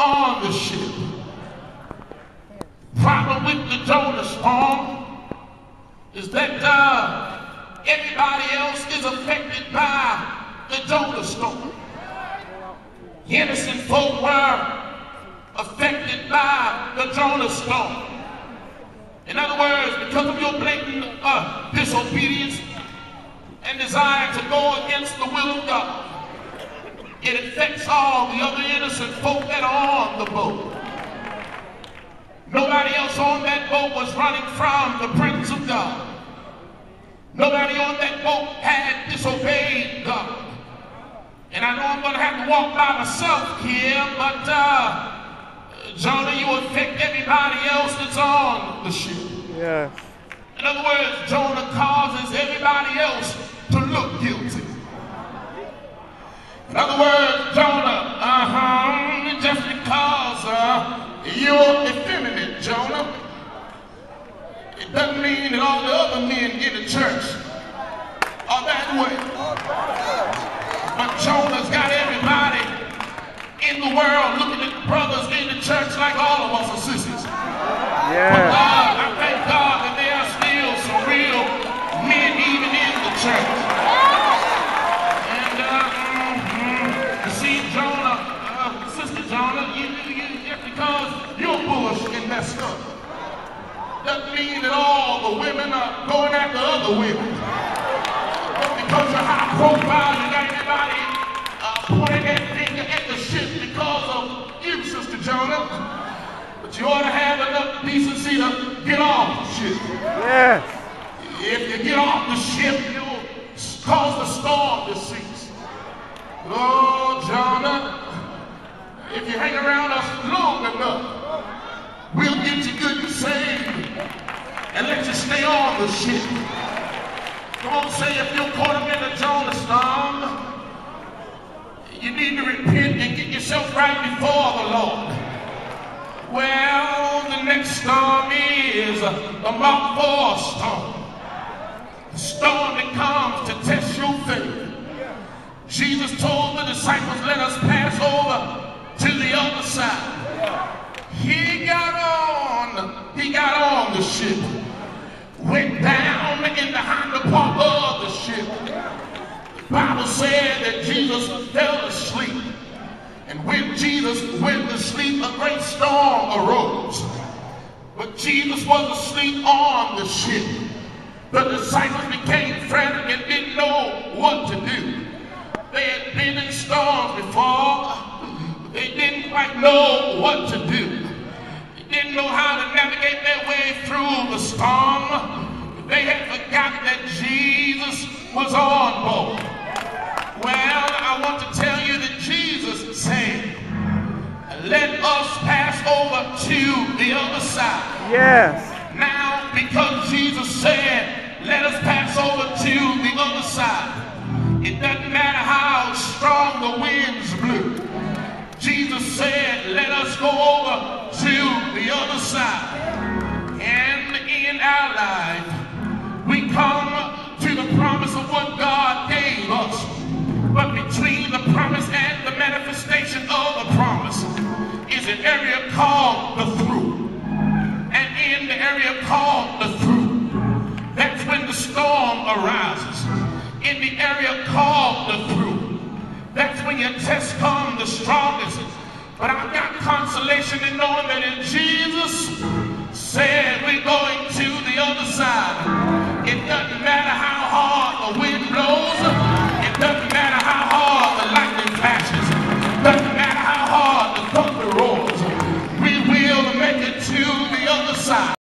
on the ship. Problem with the Jonah storm is that everybody else is affected by the Jonah storm. Innocent folk were affected by the Jonah storm. In other words, because of your blatant disobedience and desire to go against the will of God, it affects all the other innocent folk that are on the boat. Nobody else on that boat was running from the presence of God. Nobody on that boat had disobeyed God. And I know I'm going to have to walk by myself here, but Jonah, you affect everybody else that's on the ship. Yeah. In other words, Jonah causes everybody else to look guilty. In other words, Jonah, just because you're effeminate, Jonah, it doesn't mean that all the other men in the church are that way. But Jonah's got everybody in the world looking at the brothers in the church like all of us are sissies. Yeah. But I thank God that there are still some real men even in the church. And you see, Jonah, Sister Jonah, just because you're bullish and messed up doesn't mean that all the women are going after other women. But because you're high profile, you got everybody pointing that finger at the ship because of you, Sister Jonah. But you ought to have enough decency to get off the ship. Yes. If you get off the ship, you'll cause the storm to cease. Oh, Jonah, if you hang around us long enough, we'll get you good and saved and let you stay on the ship. Come on, say if you're caught up in a Jonah storm, you need to repent and get yourself right before the Lord. Well, the next storm is the Mark 4 storm. The storm that comes to test your faith. Jesus told the disciples, let us pass over to the other side. He got on the ship, went down in the hinder part of the ship. The Bible said that Jesus fell asleep. And when Jesus went to sleep, a great storm arose. But Jesus was asleep on the ship. The disciples became frantic and didn't know what to do. They had been in storms before. They didn't quite know what to do. They didn't know how to navigate their way through the storm. They had forgotten that Jesus was on board. Well, I want to tell you that Jesus said, let us pass over to the other side. Yes. Now, because Jesus said, let us pass over to the other side, it doesn't matter how strong the winds blew. Jesus said, let us go over to the other side. And in our life, we come to the promise of what God gave us. But between the promise and the manifestation of the promise is an area called the through. And in the area called the through, that's when the storm arises. In the area called the through, that's when your tests come the strongest. But I've got consolation in knowing that in Jesus said we're going to the other side. It doesn't matter how hard the wind blows. It doesn't matter how hard the lightning flashes. It doesn't matter how hard the thunder roars. We will make it to the other side.